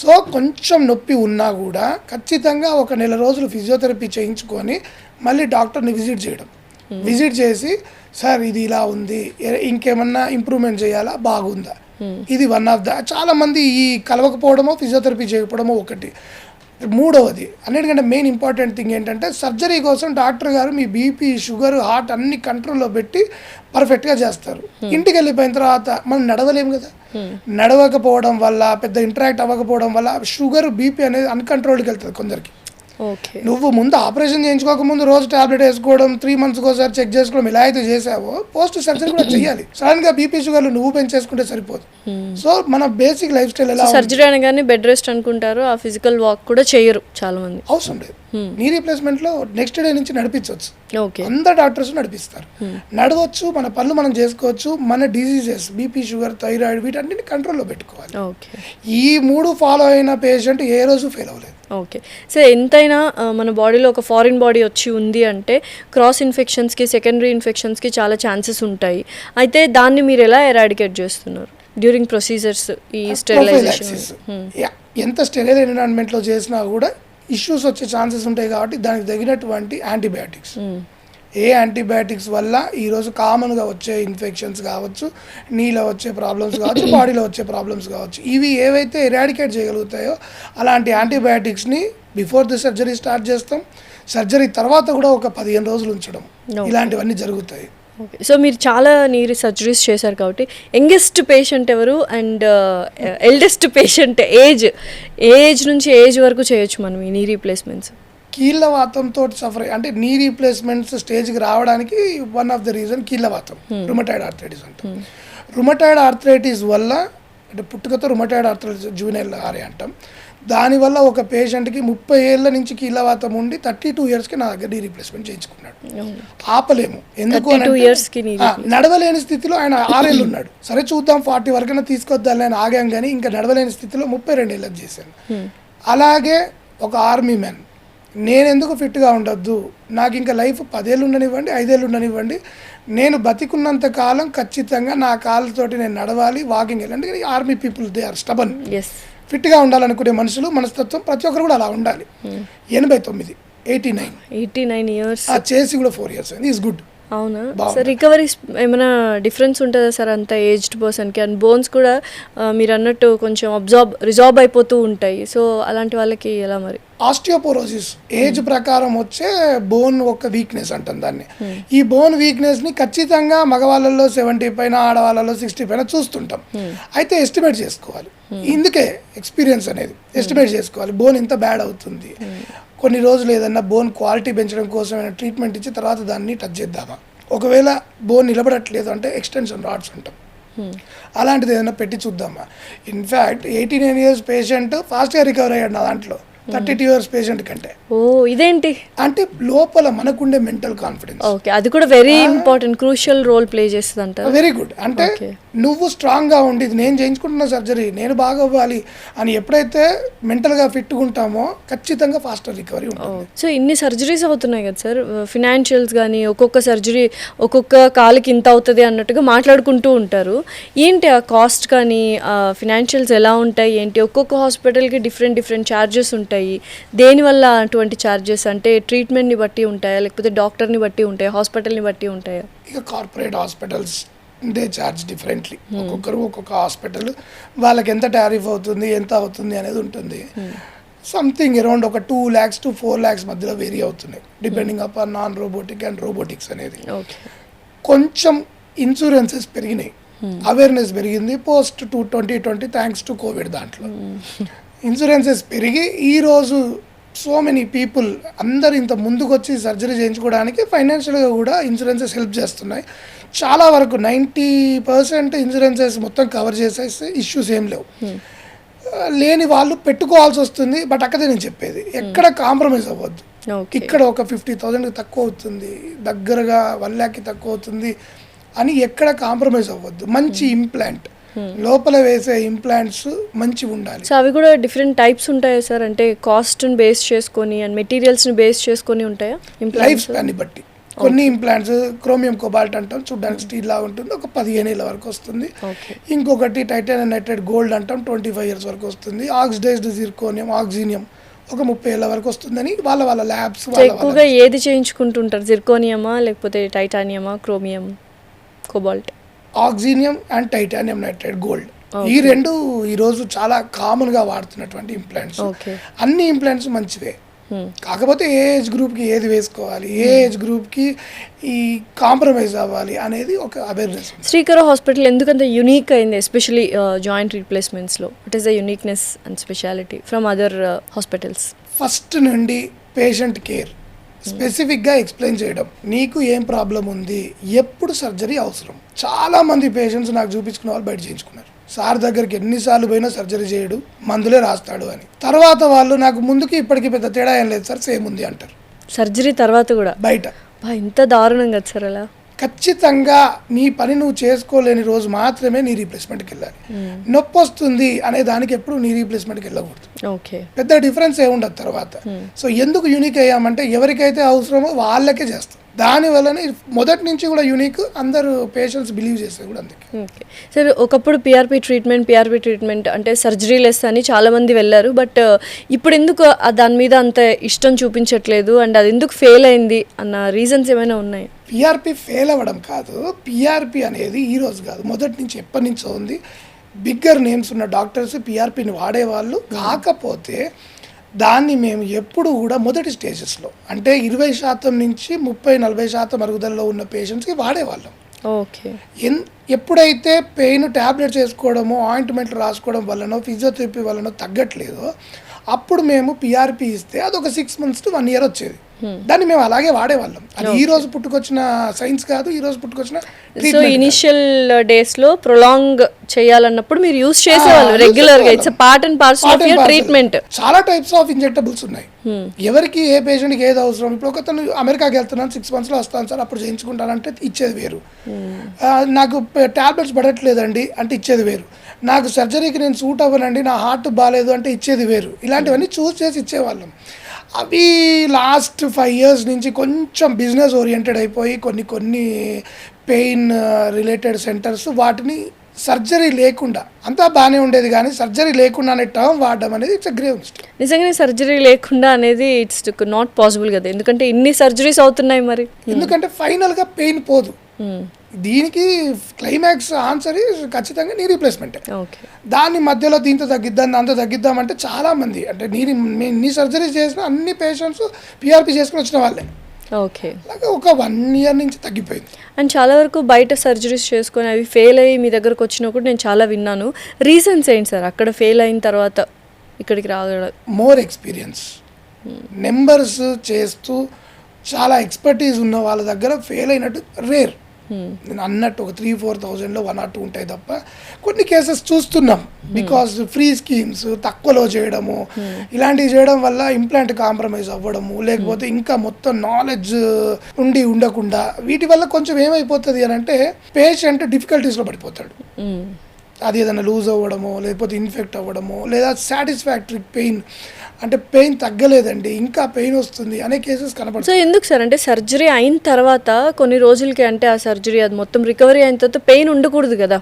సో కొంచెం నొప్పి ఉన్నా కూడా ఖచ్చితంగా ఒక 1 రోజులు ఫిజియోథెరపీ చేయించుకొని మళ్ళీ డాక్టర్ని విజిట్ చేసి సార్ ఇది ఇలా ఉంది, ఇంకేమన్నా ఇంప్రూవ్మెంట్ చేయాలా, బాగుందా, ఇది వన్ ఆఫ్ ద. చాలా మంది ఈ కలవకపోవడమో ఫిజియోథెరపీ చేయకపోవడమో ఒకటి. మూడవది అన్నిటికంటే మెయిన్ ఇంపార్టెంట్ థింగ్ ఏంటంటే సర్జరీ కోసం డాక్టర్ గారు మీ బీపీ, షుగర్, హార్ట్ అన్ని కంట్రోల్లో పెట్టి పర్ఫెక్ట్గా చేస్తారు. ఇంటికి వెళ్ళిపోయిన తర్వాత మనం నడవలేము కదా, నడవకపోవడం వల్ల పెద్ద ఇంటరాక్ట్ అవ్వకపోవడం వల్ల షుగర్, బీపీ అనేది అన్కంట్రోల్డ్కి వెళ్తుంది కొందరికి. నువ్వు ముందు ఆపరేషన్ చేయించుకోక ముందు రోజు టాబ్లెట్ వేసుకోవడం, 3 months ఒకసారి చెక్ చేసుకోవడం ఇలా అయితే చేసావో పోస్ట్ సర్జరీ కూడా చేయాలి. సడన్ గా బీపీ, షుగర్లు నువ్వు పెంచేసుకుంటే సరిపోదు. సో మన బేసిక్ లైఫ్ స్టైల్ ఎలా, సర్జరీ అనగానే బెడ్ రెస్ట్ అనుకుంటారు, ఆ ఫిజికల్ వాక్ కూడా చేయరు చాలా మంది. అవసరం లేదు. నీ రీప్లేస్మెంట్ లో నెక్స్ట్ డే నుంచి నడిపించవచ్చు, అందరు డాక్టర్స్ నడిపిస్తారు, నడవచ్చు, మన పనులు మనం చేసుకోవచ్చు. మన డిసీజెస్ బీపీ, షుగర్, థైరాయిడ్ వీటన్నిటిని కంట్రోల్లో పెట్టుకోవాలి. ఈ 3 ఫాలో అయిన పేషెంట్ ఏ రోజు ఫెయిల్ అవ్వలేదు. ఓకే, సో ఎంతైనా మన బాడీలో ఒక ఫారిన్ బాడీ వచ్చి ఉంది అంటే క్రాస్ ఇన్ఫెక్షన్స్కి, సెకండరీ ఇన్ఫెక్షన్స్కి చాలా ఛాన్సెస్ ఉంటాయి. అయితే దాన్ని మీరు ఎలా ఎరాడికేట్ చేస్తున్నారు డ్యూరింగ్ ప్రొసీజర్స్? ఈ స్టెరిలైజేషన్ ఎంత స్టెరైల్ ఎన్విరాన్మెంట్లో చేసినా కూడా ఇష్యూస్ వచ్చే ఛాన్సెస్ ఉంటాయి. కాబట్టి దానికి తగినటువంటి యాంటీబయాటిక్స్, ఏ యాంటీబయాటిక్స్ వల్ల ఈరోజు కామన్గా వచ్చే ఇన్ఫెక్షన్స్ కావచ్చు, నీలో వచ్చే ప్రాబ్లమ్స్ కావచ్చు, బాడీలో వచ్చే ప్రాబ్లమ్స్ కావచ్చు, ఇవి ఏవైతే ఎరాడికేట్ చేయగలుగుతాయో అలాంటి యాంటీబయాటిక్స్ని బిఫోర్ ది సర్జరీ స్టార్ట్ చేస్తాం. సర్జరీ తర్వాత కూడా ఒక 15 రోజులు ఉంచడం, ఇలాంటివన్నీ జరుగుతాయి. ఓకే, సో మీరు చాలా నీరు సర్జరీస్ చేశారు కాబట్టి యంగెస్ట్ పేషెంట్ ఎవరు అండ్ ఎల్డెస్ట్ పేషెంట్ ఏజ్ నుంచి ఏజ్ వరకు చేయొచ్చు మనం ఈ నీ రీప్లేస్మెంట్స్? కీళ్ళవాతంతో సఫర్ అంటే నీ రీప్లేస్మెంట్స్ స్టేజ్కి రావడానికి వన్ ఆఫ్ ద రీజన్ కీళ్ళవాతం, రుమటాయిడ్ ఆర్థరైటిస్ అంటాం. రుమటాయిడ్ ఆర్థరైటిస్ వల్ల అంటే పుట్టుకతో రుమటాయిడ్ ఆర్థరైటిస్ జూనియల్ ఆరే అంటాం. దానివల్ల ఒక పేషెంట్కి 30 ఏళ్ళ నుంచి కీళ్ళవాతం ఉండి 32 yearsకి నా దగ్గర నీ రీప్లేస్మెంట్ చేయించుకున్నాడు. ఆపలేము, ఎందుకు నడవలేని స్థితిలో ఆయన 6 ఏళ్ళు ఉన్నాడు. సరే చూద్దాం 40 వరకైనా తీసుకొద్దాం అని ఆగాం, కానీ ఇంకా నడవలేని స్థితిలో 32 ఏళ్ళకి చేశాను. అలాగే ఒక ఆర్మీ మ్యాన్ నేను ఎందుకు ఫిట్గా ఉండొద్దు, నాకు ఇంకా లైఫ్ 10 ఏళ్ళు ఉండనివ్వండి, 5 ఏళ్ళు ఉండనివ్వండి, నేను బతికున్నంత కాలం ఖచ్చితంగా నా కాళ్ళతోటి నేను నడవాలి, వాకింగ్ వెళ్ళండి. Army people they are stubborn. Yes. ఫిట్గా ఉండాలనుకునే మనుషులు, మనస్తత్వం ప్రతి ఒక్కరు కూడా అలా ఉండాలి. 89 ఇయర్స్ చేసి కూడా 4 years అయింది. Is good. అవునా సార్? రికవరీ ఏమైనా డిఫరెన్స్ ఉంటుందా సార్ అంత ఏజ్డ్ పర్సన్కి? అండ్ బోన్స్ కూడా మీరు అన్నట్టు కొంచెం రిజార్బ్ అయిపోతూ ఉంటాయి. సో అలాంటి వాళ్ళకి ఎలా మరి? ఆస్టియోపోరోసిస్ ఏజ్ ప్రకారం వచ్చే బోన్ ఒక వీక్నెస్ అంటాం దాన్ని. ఈ బోన్ వీక్నెస్ని ఖచ్చితంగా మగవాళ్ళలో 70 పైన, ఆడవాళ్ళలో 60 పైన చూస్తుంటాం. అయితే ఎస్టిమేట్ చేసుకోవాలి. ఇందుకే ఎక్స్పీరియన్స్ అనేది ఎస్టిమేట్ చేసుకోవాలి. బోన్ ఇంత బ్యాడ్ అవుతుంది, కొన్ని రోజులు ఏదన్నా బోన్ క్వాలిటీ పెంచడం కోసం ట్రీట్మెంట్ ఇచ్చి తర్వాత దాన్ని టచ్ చేద్దామా, ఒకవేళ బోన్ నిలబడట్లేదు అంటే ఎక్స్టెన్షన్ రాడ్స్ ఉంటాం, అలాంటిది ఏదైనా పెట్టి చూద్దామా. ఇన్ఫ్యాక్ట్ 89 years పేషెంట్ ఫాస్ట్గా రికవర్ అయ్యాడు నా దాంట్లో 32 years పేషెంట్ కంటే. ఓ ఇదేంటి అంటే లోపల మనకుండే మెంటల్ కాన్ఫిడెన్స్. ఓకే, అది కూడా very important, crucial role play చేస్తుంది అంట. Very good. అంటే నువ్వు స్ట్రాంగ్గా ఉండి నేను చేయించుకుంటున్న సర్జరీ నేను బాగా అవ్వాలి అని ఎప్పుడైతే మెంటల్గా ఫిట్గా ఉంటామో ఖచ్చితంగా ఫాస్టర్ రికవరీ ఉంటుంది. సో ఇన్ని సర్జరీస్ అవుతున్నాయి కదా సార్, ఫినాన్షియల్స్ కానీ ఒక్కొక్క సర్జరీ ఒక్కొక్క కాలుకి ఇంత అవుతుంది అన్నట్టుగా మాట్లాడుకుంటూ ఉంటారు. ఏంటి ఆ కాస్ట్ కానీ ఫినాన్షియల్స్ ఎలా ఉంటాయి ఏంటి? ఒక్కొక్క హాస్పిటల్కి డిఫరెంట్ ఛార్జెస్ ఉంటాయి. దేనివల్ల అటువంటి ఛార్జెస్ అంటే ట్రీట్మెంట్ని బట్టి ఉంటాయా, లేకపోతే డాక్టర్ని బట్టి ఉంటాయా, హాస్పిటల్ని బట్టి ఉంటాయా? ఇక corporate hospitals they charge differently. ఒక్కొక్కరు ఒక్కొక్క హాస్పిటల్ వాళ్ళకి ఎంత టారిఫ్ అవుతుంది, ఎంత అవుతుంది అనేది ఉంటుంది. సంథింగ్ అరౌండ్ ఒక 2 lakhs to 4 lakhs మధ్యలో వేరీ అవుతున్నాయి, depending upon non robotic and robotics అనేది. కొంచెం ఇన్సూరెన్సెస్ పెరిగినాయి, అవేర్నెస్ పెరిగింది పోస్ట్ 2020 థ్యాంక్స్ టు కోవిడ్. దాంట్లో ఇన్సూరెన్సెస్ పెరిగి ఈరోజు సో మెనీ పీపుల్ అందరు ఇంత ముందుకు వచ్చి సర్జరీ చేయించుకోవడానికి ఫైనాన్షియల్గా కూడా ఇన్సూరెన్సెస్ హెల్ప్ చేస్తున్నాయి. చాలా వరకు 90% ఇన్సూరెన్సెస్ మొత్తం కవర్ చేసేసి ఇష్యూస్ ఏం లేవు. లేని వాళ్ళు పెట్టుకోవాల్సి వస్తుంది. బట్ అక్కడే నేను చెప్పేది, ఎక్కడ కాంప్రమైజ్ అవ్వద్దు. ఇక్కడ ఒక 50,000 తక్కువ అవుతుంది, దగ్గరగా 1 lakh తక్కువ అవుతుంది అని ఎక్కడ కాంప్రమైజ్ అవ్వద్దు. మంచి ఇంప్లాంట్, లోపల వేసే ఇంప్లాంట్స్ మంచి ఉండాలి. సో అవి కూడా డిఫరెంట్ టైప్స్ ఉంటాయా సార్? అంటే కాస్ట్ని బేస్ చేసుకొని అండ్ మెటీరియల్స్ని బేస్ చేసుకొని ఉంటాయా లైఫ్ స్పాన్ని బట్టి? కొన్ని ఇంప్లాంట్స్ క్రోమియం కోబాల్ట్ అంటాం, చూడడానికి స్టీల్ లా ఉంటుంది, ఒక 15 ఏళ్ళ వరకు వస్తుంది. ఇంకొకటి టైటానియం నైట్రేట్ గోల్డ్ అంటాం, 25 years వరకు వస్తుంది. ఆక్సిడైజ్డ్ జిర్కోనియం, ఆక్సినియం ఒక 30 ఏళ్ళ వరకు వస్తుందని వాళ్ళ ల్యాబ్స్. ఎక్కువగా ఏది చేయించుకుంటుంటారు, జిర్కోనియమా లేకపోతే టైటానియమా, chromium, cobalt? Oxinium and titanium nitrate gold, ఈ రెండు ఈరోజు చాలా కామన్గా వాడుతున్నటువంటి ఇంప్లాంట్స్. అన్ని ఇంప్లాంట్స్ మంచివే, కాకపోతే ఏ ఏజ్ గ్రూప్కి ఏది వేసుకోవాలి, ఏ ఏజ్ గ్రూప్కి ఈ కాంప్రమైజ్ అవ్వాలి అనేది ఒక అవేర్నెస్. శ్రీకర హాస్పిటల్ ఎందుకంత యూనిక్ అయింది, ఎస్పెషలీ జాయింట్ రీప్లేస్మెంట్స్లో? It is the uniqueness and speciality from other hospitals. First నుండి పేషెంట్ కేర్ స్పెసిఫిక్గా ఎక్స్ప్లెయిన్ చేయడం, నీకు ఏం ప్రాబ్లం ఉంది, ఎప్పుడు సర్జరీ అవసరం. చాలామంది పేషెంట్స్ నాకు చూపించుకున్న వాళ్ళు బయట చేయించుకున్నారు. సార్ దగ్గరికి ఎన్నిసార్లు పోయినా సర్జరీ చేయడు, మందులే రాస్తాడు అని. తర్వాత వాళ్ళు నాకు ముందుకి ఇప్పటికీ పెద్ద తేడా ఏం లేదు సార్, సేమ్ ఉంది అంటారు. సర్జరీ తర్వాత కూడా బయట ఇంత దారుణం కదా సార్ అలా? ఖచ్చితంగా నీ పని నువ్వు చేసుకోలేని రోజు మాత్రమే నీ రీప్లేస్మెంట్కి వెళ్ళాలి. నొప్పి వస్తుంది అనే దానికి ఎప్పుడు నీ రీప్లేస్మెంట్కి వెళ్ళకూడదు. పెద్ద డిఫరెన్స్ ఏముండదు తర్వాత. సో ఎందుకు యూనిక్ అయ్యామంటే ఎవరికైతే అవసరమో వాళ్ళకే చేస్తాం. దానివల్లనే మొదటి నుంచి కూడా యూనిక్, అందరూ పేషెంట్స్ బిలీవ్ చేస్తే కూడా అందుకే. ఓకే సార్, ఒకప్పుడు పిఆర్పి ట్రీట్మెంట్ అంటే సర్జరీ లెస్ అని చాలామంది వెళ్ళారు. బట్ ఇప్పుడు ఎందుకు దాని మీద అంత ఇష్టం చూపించట్లేదు అండ్ అది ఎందుకు ఫెయిల్ అయింది అన్న రీజన్స్ ఏమైనా ఉన్నాయి? పిఆర్పి ఫెయిల్ అవ్వడం కాదు, పిఆర్పి అనేది ఈ రోజు కాదు, మొదటి నుంచి ఎప్పటి నుంచో ఉంది. బిగ్గర్ నేమ్స్ ఉన్న డాక్టర్స్ పిఆర్పిని వాడేవాళ్ళు. కాకపోతే దాన్ని మేము ఎప్పుడు కూడా మొదటి స్టేజెస్లో అంటే 20% నుంచి 30-40% అరుగుదలలో ఉన్న పేషెంట్స్కి వాడేవాళ్ళం. ఓకే. ఎప్పుడైతే పెయిన్ ట్యాబ్లెట్స్ వేసుకోవడమో, ఆయింట్మెంట్లు రాసుకోవడం వల్లనో, ఫిజియోథెరపీ వల్లనో తగ్గట్లేదో అప్పుడు మేము పిఆర్పి ఇస్తే అది ఒక 6 months to 1 year వచ్చేది. దాన్ని మేము అలాగే వాడేవాళ్ళం. అది ఈ రోజు పుట్టుకొచ్చిన సైన్స్ కాదు, ఈ రోజు పుట్టుకొచ్చిన. సో ఇనిషియల్ డేస్ లో ప్రొలాంగ్ చేయాలన్నప్పుడు మీరు యూస్ చేసేవాళ్ళు రెగ్యులర్ గా. It's part and parcel of your treatment. చాలా టైప్స్ ఆఫ్ ఇంజెక్టబుల్స్ ఉన్నాయి. ఎవరికి ఏ పేషెంట్కి ఏది అవసరం. ఇప్పుడు ఒకతను అమెరికాకి వెళ్తున్నాను, 6 months లో వస్తాను సార్, అప్పుడు చేయించుకుంటానంటే ఇచ్చేది వేరు. నాకు టాబ్లెట్స్ పడట్లేదండి అంటే ఇచ్చేది వేరు. నాకు సర్జరీకి నేను సూట్ అవ్వనండి, నా హార్ట్ బాగాలేదు అంటే ఇచ్చేది వేరు. ఇలాంటివన్నీ చూస్ చేసి ఇచ్చేవాళ్ళం. అవి లాస్ట్ 5 years నుంచి కొంచెం బిజినెస్ ఓరియంటెడ్ అయిపోయి కొన్ని పెయిన్ రిలేటెడ్ సెంటర్స్ వాటిని సర్జరీ లేకుండా అంతా బాగానే ఉండేది, కానీ సర్జరీ లేకుండా అనే టర్మ్ వాడడం అనేది ఇట్స్ అ గ్రేవ్ మిస్టేక్. నిజంగానే సర్జరీ లేకుండా అనేది ఇట్స్ నాట్ పాసిబుల్ కదా, ఎందుకంటే ఇన్ని సర్జరీస్ అవుతున్నాయి మరి. ఎందుకంటే ఫైనల్గా పెయిన్ పోదు. దీనికి క్లైమాక్స్ ఆన్సర్ ఖచ్చితంగా నీ రీప్లేస్మెంటే. ఓకే, దాని మధ్యలో దీంతో తగ్గిద్దాం దాంతో తగ్గిద్దామంటే చాలామంది అంటే నీ సర్జరీ చేసిన అన్ని పేషెంట్స్ పిఆర్పి చేసుకుని వచ్చిన వాళ్ళే. ఓకే, అలాగే ఒక 1 year నుంచి తగ్గిపోయింది. అండ్ చాలా వరకు బయట సర్జరీస్ చేసుకొని అవి ఫెయిల్ అయ్యి మీ దగ్గరకు వచ్చినప్పుడు నేను చాలా విన్నాను. రీజన్స్ ఏంటి సార్ అక్కడ ఫెయిల్ అయిన తర్వాత ఇక్కడికి రాగలరు? మోర్ ఎక్స్పీరియన్స్, నెంబర్స్ చేస్తూ చాలా ఎక్స్పర్టీస్ ఉన్న వాళ్ళ దగ్గర ఫెయిల్ అయినట్టు రేర్. నేను అన్నట్టు ఒక 3,000-4,000లో 1 or 2 ఉంటాయి తప్ప కొన్ని కేసెస్ చూస్తున్నాం. బికాస్ ఫ్రీ స్కీమ్స్ తక్కువలో చేయడము, ఇలాంటివి చేయడం వల్ల ఇంప్లాంట్ కాంప్రమైజ్ అవ్వడము, లేకపోతే ఇంకా మొత్తం నాలెడ్జ్ ఉండకుండా వీటి వల్ల కొంచెం ఏమైపోతుంది అని అంటే పేషెంట్ డిఫికల్టీస్లో పడిపోతాడు. అది ఏదైనా లూజ్ అవ్వడమో, లేకపోతే ఇన్ఫెక్ట్ అవ్వడమో, లేదా సాటిస్ఫాక్టరీ పెయిన్ అంటే పెయిన్ తగ్గలేదండి ఇంకా పెయిన్ వస్తుంది అనే కేసెస్ కనపడతాయి. సో ఎందుకు సార్ అంటే సర్జరీ అయిన తర్వాత కొన్ని రోజులకి అంటే ఆ సర్జరీ అది మొత్తం రికవరీ అయిన తర్వాత పెయిన్ ఉండకూడదు కదా,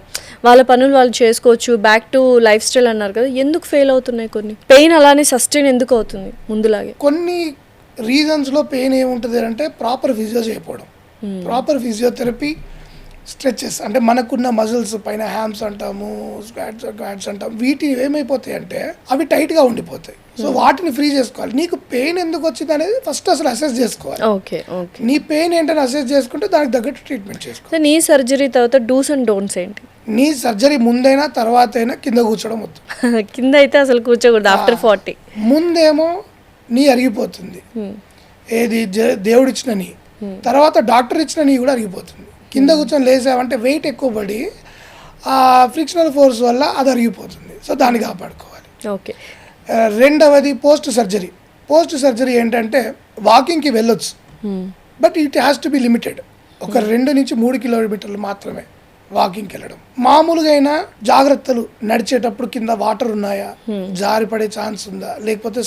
వాళ్ళ పనులు వాళ్ళు చేసుకోవచ్చు, బ్యాక్ టు లైఫ్ స్టైల్ అన్నారు కదా, ఎందుకు ఫెయిల్ అవుతున్నాయి కొన్ని? పెయిన్ అలానే సస్టైన్ ఎందుకు అవుతుంది ముందులాగే? కొన్ని రీజన్స్లో పెయిన్ ఏముంటుంది అంటే ప్రాపర్ ఫిజియో చేయకపోవడం. ప్రాపర్ ఫిజియోథెరపీ స్ట్రెచెస్ అంటే మనకున్న మజిల్స్ పైన హ్యామ్స్ అంటాము, స్క్వాట్స్ అంటాము, వీటి ఏమైపోతాయి అంటే అవి టైట్గా ఉండిపోతాయి. సో వాటిని ఫ్రీ చేసుకోవాలి. నీకు పెయిన్ ఎందుకు వచ్చింది అనేది ఫస్ట్ అసలు అసెస్ చేసుకోవాలి. ఓకే ఓకే, నీ పెయిన్ ఏంటని అసెస్ చేసుకుంటే దానికి తగ్గట్టు ట్రీట్మెంట్ చేసుకోవాలి. నీ సర్జరీ తర్వాత డూస్ అండ్ డోంట్స్ ఏంటి? నీ సర్జరీ ముందైనా తర్వాత అయినా కింద కూర్చోవడం వద్దు. కింద అయితే అసలు కూర్చోకూడదు ఆఫ్టర్ 40. ముందేమో నీ అరిగిపోతుంది, ఏది దేవుడిచ్చిన నీ, తర్వాత డాక్టర్ ఇచ్చిన నీ కూడా అరిగిపోతుంది. కింద కూర్చొని లేసావంటే వెయిట్ ఎక్కువ పడి ఆ ఫ్రిక్షనల్ ఫోర్స్ వల్ల అది అరిగిపోతుంది. సో దాన్ని కాపాడుకోవాలి. ఓకే, రెండవది పోస్ట్ సర్జరీ. పోస్ట్ సర్జరీ ఏంటంటే వాకింగ్కి వెళ్ళొచ్చు, but it has to be limited. ఒక 2 నుంచి 3 kilometers మాత్రమే వాకింగ్కి వెళ్ళడం. మామూలుగా అయినా జాగ్రత్తలు, నడిచేటప్పుడు కింద వాటర్ ఉన్నాయా, జారి పడే ఛాన్స్ ఉందా, లేకపోతే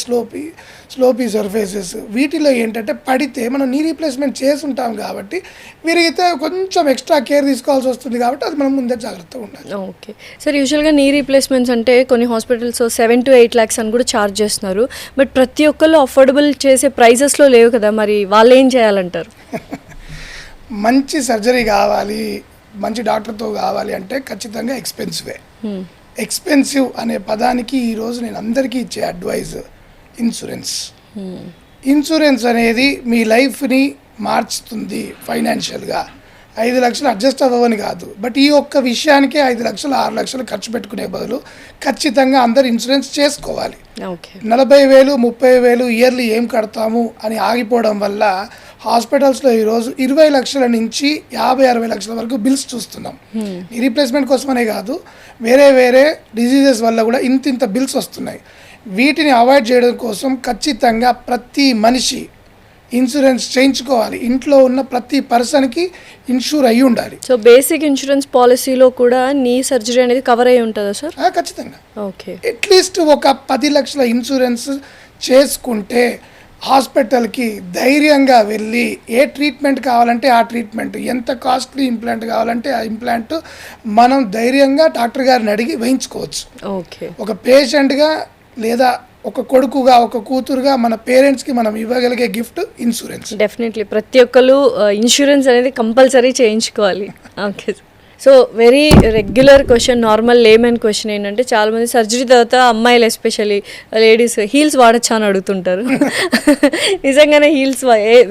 స్లోపీ సర్ఫేసెస్, వీటిలో ఏంటంటే పడితే మనం నీ రీప్లేస్మెంట్ చేసి ఉంటాం కాబట్టి విరిగితే కొంచెం ఎక్స్ట్రా కేర్ తీసుకోవాల్సి వస్తుంది కాబట్టి అది మనం ముందే జాగ్రత్తగా ఉండాలి. ఓకే సార్, యూజువల్గా నీ రీప్లేస్మెంట్స్ అంటే కొన్ని హాస్పిటల్స్ 7 to 8 lakhs అని కూడా ఛార్జ్ చేస్తున్నారు, బట్ ప్రతి ఒక్కళ్ళు అఫోర్డబుల్ చేసే ప్రైజెస్లో లేవు కదా, మరి వాళ్ళు ఏం చేయాలంటారు? మంచి సర్జరీ కావాలి, మంచి డాక్టర్తో కావాలి అంటే ఖచ్చితంగా ఎక్స్పెన్సివే. ఎక్స్పెన్సివ్ అనే పదానికి ఈరోజు నేను అందరికీ ఇచ్చే అడ్వైజ్ ఇన్సూరెన్స్. ఇన్సూరెన్స్ అనేది మీ లైఫ్ని మార్చుతుంది ఫైనాన్షియల్గా. 5 లక్షలు అడ్జస్ట్ అవ్వని కాదు, బట్ ఈ ఒక్క విషయానికే 5 లక్షలు 6 లక్షలు ఖర్చు పెట్టుకునే బదులు ఖచ్చితంగా అందరు ఇన్సూరెన్స్ చేసుకోవాలి. 40,000 30,000 ఇయర్లీ ఏం కడతాము అని ఆగిపోవడం వల్ల హాస్పిటల్స్లో ఈరోజు 20 లక్షల నుంచి 50-60 లక్షల వరకు బిల్స్ చూస్తున్నాం. ఈ రీప్లేస్మెంట్ కోసమనే కాదు, వేరే డిజీజెస్ వల్ల కూడా ఇంత బిల్స్ వస్తున్నాయి. వీటిని అవాయిడ్ చేయడం కోసం ఖచ్చితంగా ప్రతి మనిషి ఇన్సూరెన్స్ చేయించుకోవాలి. ఇంట్లో ఉన్న ప్రతి పర్సన్కి ఇన్సూర్ అయ్యి ఉండాలి. సో బేసిక్ ఇన్సూరెన్స్ పాలసీలో కూడా నీ సర్జరీ అనేది కవర్ అయ్యి ఉంటుందా సార్? ఖచ్చితంగా. ఓకే, అట్లీస్ట్ ఒక 10 లక్షల ఇన్సూరెన్స్ చేసుకుంటే హాస్పిటల్కి ధైర్యంగా వెళ్ళి ఏ ట్రీట్మెంట్ కావాలంటే ఆ ట్రీట్మెంట్, ఎంత కాస్ట్లీ ఇంప్లాంట్ కావాలంటే ఆ ఇంప్లాంట్ మనం ధైర్యంగా డాక్టర్ గారిని అడిగి వేయించుకోవచ్చు. ఓకే, ఒక పేషెంట్గా లేదా ఒక కొడుకుగా ఒక కూతురుగా మన పేరెంట్స్కి మనం ఇవ్వగలిగే గిఫ్ట్ ఇన్సూరెన్స్. డెఫినెట్లీ ప్రతి ఒక్కరు ఇన్సూరెన్స్ అనేది కంపల్సరీ చేయించుకోవాలి. Okay, so very regular question, normal layman question ఏంటంటే చాలామంది సర్జరీ తర్వాత అమ్మాయిలు ఎస్పెషల్లీ లేడీస్ హీల్స్ వాడచ్చా అని అడుగుతుంటారు. నిజంగానే హీల్స్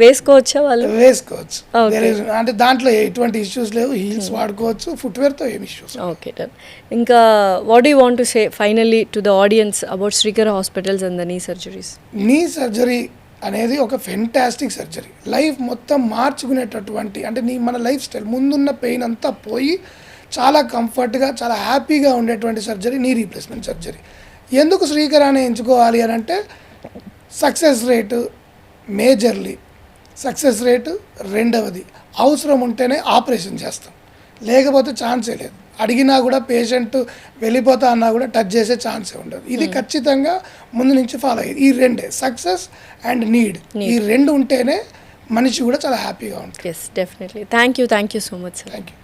వేసుకోవచ్చా? వాళ్ళు వేసుకోవచ్చు, అంటే దాంట్లో ఎటువంటి ఇష్యూస్ లేవు. హీల్స్ వాడుకోవచ్చు, ఫుట్వేర్తో ఏమి ఇష్యూస్. Okay done. ఇంకా what you want to say finally to the audience about Srikar hospitals and the knee surgeries? Knee surgery అనేది ఒక ఫెంటాస్టిక్ సర్జరీ. లైఫ్ మొత్తం మార్చుకునేటటువంటి, అంటే మన లైఫ్ స్టైల్ ముందున్న పెయిన్ అంతా పోయి చాలా కంఫర్ట్గా చాలా హ్యాపీగా ఉండేటువంటి సర్జరీ నీ రీప్లేస్మెంట్ సర్జరీ. ఎందుకు శ్రీకర్ అని ఎంచుకోవాలి అని అంటే success rate majorly, success rate రెండవది, అవసరం ఉంటేనే ఆపరేషన్ చేస్తాం, లేకపోతే ఛాన్సే లేదు. అడిగినా కూడా పేషెంట్ వెళ్ళిపోతా అన్నా కూడా టచ్ చేసే ఛాన్సే ఉండదు. ఇది ఖచ్చితంగా ముందు నుంచి ఫాలో అయ్యేది. ఈ రెండే సక్సెస్ అండ్ నీడ్, ఈ రెండు ఉంటేనే మనిషి కూడా చాలా హ్యాపీగా ఉంటుంది. Yes, definitely. Thank you so much sir. Thank you.